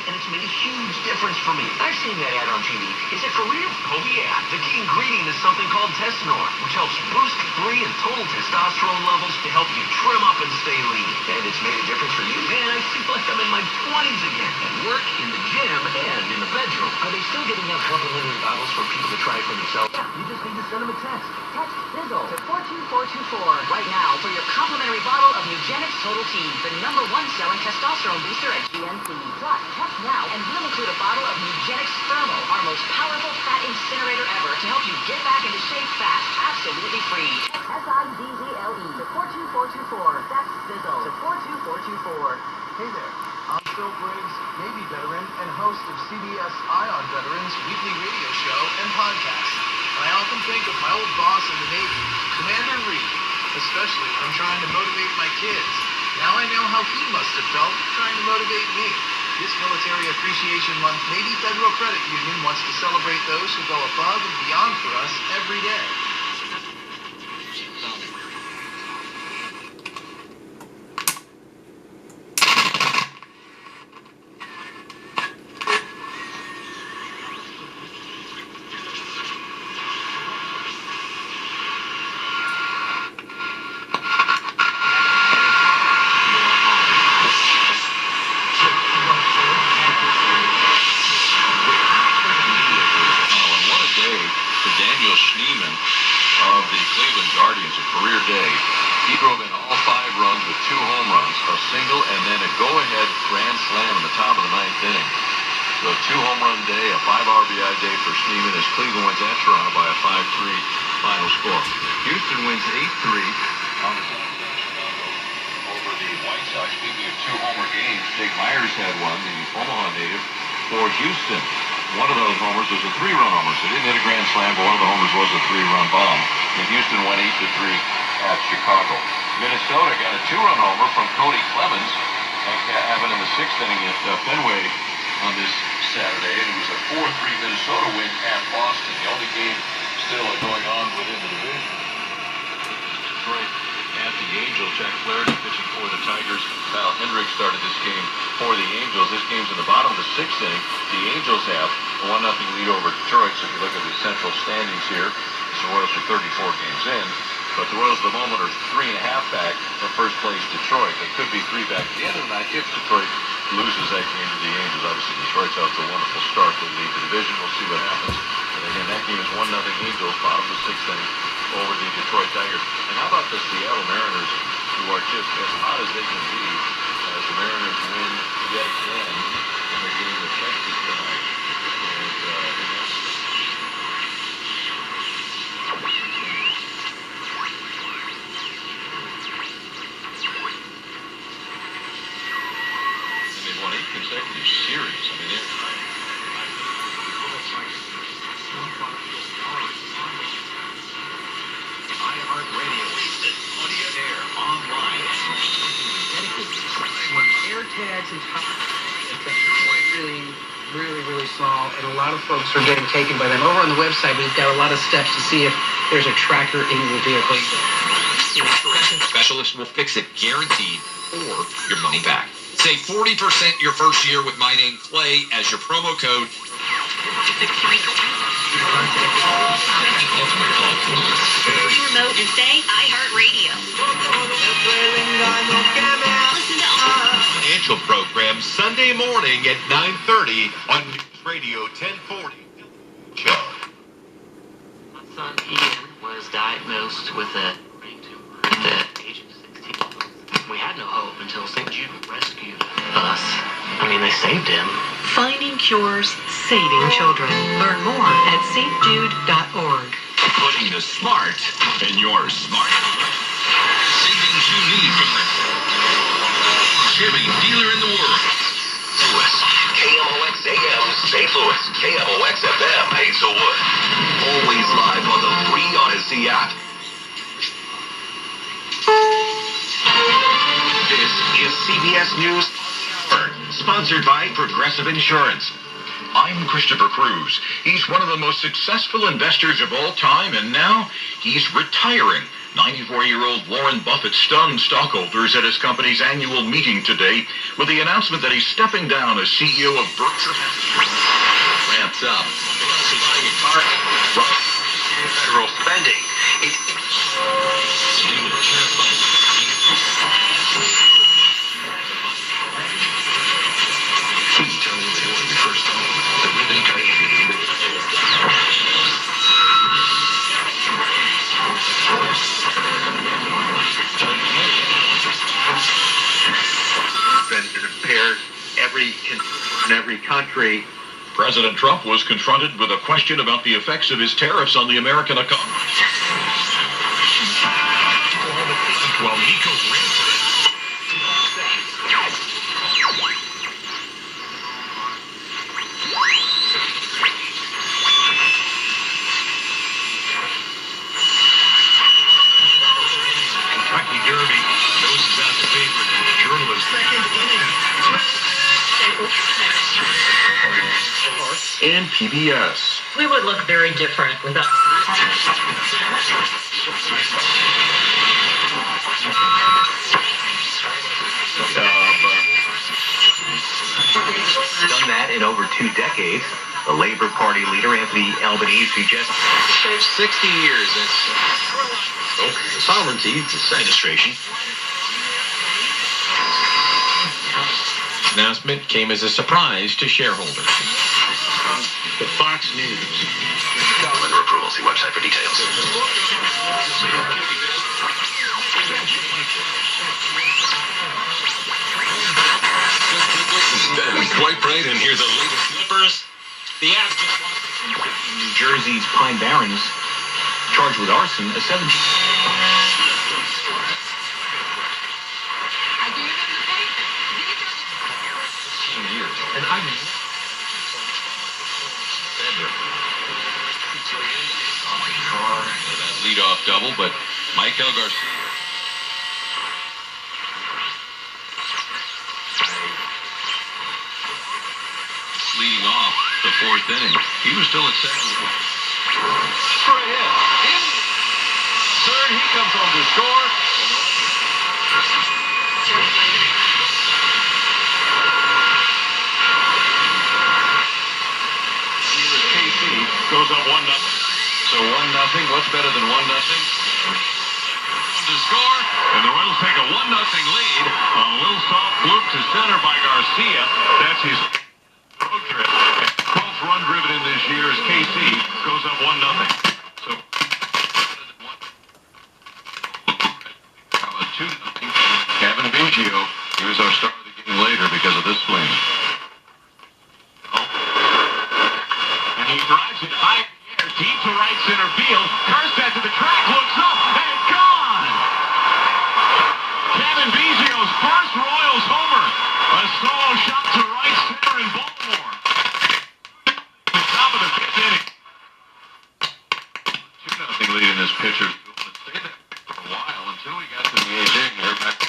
and it's made a huge difference for me. I've seen that ad on TV. Is it for real? Oh, yeah. The key ingredient is something called testosterone, which helps boost free and total testosterone levels to help you trim up and stay lean. And it's made a difference for you. Man, I feel like I'm in my 20s again. At work, in the gym, and in the bedroom. Are they still giving out complimentary bottles for people to try for themselves? Yeah, you just need to send them a text. Text Sizzle to 42424 right now for your complimentary bottle of Nugenix Total T, the #1 selling testosterone booster at GNC. Plus, text now and we'll include a bottle of Nugenix Thermal, our most powerful fat incinerator ever, to help you get back into shape fast, absolutely free. Text SIZZLE to 42424. That's Sizzle to 42424. Hey there, I'm Phil Briggs, Navy veteran and host of CBS Ion Veterans weekly radio show and podcast. And I often think of my old boss in the Navy, Commander Reed, especially when I'm trying to motivate my kids. Now I know how he must have felt trying to motivate me. This Military Appreciation Month, Navy Federal Credit Union wants to celebrate those who go above and beyond for us every day. He drove in all 5 runs with 2 home runs, a single, and then a go-ahead grand slam in the top of the 9th inning. So a 2-home-run day, a 5 RBI day for Schneeman as Cleveland wins at Toronto by a 5-3 final score. Houston wins 8-3 over the White Sox. Speaking of 2-homer games, Jake Myers had one, the Omaha native, for Houston. One of those homers was a 3-run homer, so he didn't hit a grand slam, but one of the homers was a 3-run bomb. And Houston went 8-3 at Chicago. Minnesota got a 2-run homer from Cody Clemens. That happened in the 6th inning at Fenway on this Saturday, and it was a 4-3 Minnesota win at Boston. The only game still going on within the division. Detroit at the Angels. Jack Flaherty pitching for the Tigers. Kyle Hendricks started this game for the Angels. This game's in the bottom of the 6th inning. The Angels have a 1-0 lead over Detroit. So if you look at the central standings here, the Royals are 34 games in. But the Royals at the moment are 3.5 back from first place Detroit. They could be 3 back at the end of the night if Detroit loses that game to the Angels. Obviously, Detroit's out to a wonderful start. They lead the division. We'll see what happens. But again, that game is 1-0 Angels, bottom of the 6th inning, over the Detroit Tigers. And how about the Seattle Mariners, who are just as hot as they can be, as the Mariners win yet again in the game with Texas tonight. They've won 8 consecutive series. I mean, iHeartRadio, audio air, online, when air tags and really small, and a lot of folks are getting taken by them. Over on the website, we've got a lot of steps to see if there's a tracker in your vehicle. Specialist will fix it, guaranteed, or your money back. Save 40% your first year with my name Clay as your promo code. Remote and say iHeartRadio. Listen to Financial program Sunday morning at 9:30 on News Radio 1040. Show. My son Ian was diagnosed with a brain tumor at the age of 16. We had no hope until St. Jude rescued us. I mean, they saved him. Finding cures, saving children. Learn more at stjude.org. Putting the smart in your smart. Savings you need from the Chevy dealer in the world. Louis, KMOX AM, St. Louis, KMOX FM, Hazelwood. Always live on the free Odyssey app. This is CBS News, sponsored by Progressive Insurance. I'm Christopher Cruz. He's one of the most successful investors of all time, and now he's retiring. 94-year-old Warren Buffett stunned stockholders at his company's annual meeting today with the announcement that he's stepping down as CEO of Berkshire. Ramps up. Buying a car. Federal spending. Impaired in every country. President Trump was confronted with a question about the effects of his tariffs on the American economy. Well, Nico Kentucky Derby noses out the favorite journalist. Second inning. And PBS. We would look very different without. Done that in over 2 decades. The Labor Party leader, Anthony Albanese, just 60 years. That's sovereignty, this administration. Announcement came as a surprise to shareholders. The Fox News. Under approval, see website for details. Swipe right and hear the latest slippers. The ad. New Jersey's Pine Barrens, charged with arson, a 17. Years. And I mean, that leadoff double, but Michael Garcia. Leading off the 4th inning. He was still at 7. For a hit. In third, he comes home to score. Goes up 1-0. So 1-0. What's better than 1-0? To score, and the Royals take a 1-0 lead. A little soft fluke to center by Garcia. That's his road trip. 12th run driven in this year as KC goes up 1-0. So 2-0. Kevin Biggio. He was our star of the game later because of this swing. And he drives it high in the air, deep to right center field. Kerstedt to the track, looks up, and it's gone! Kevin Biggio's first Royals homer. A solo shot to right center in Baltimore. The top of the 5th inning. 2-0 lead in this pitcher's duel. It stayed there for a while until we got to the 8th inning. They're back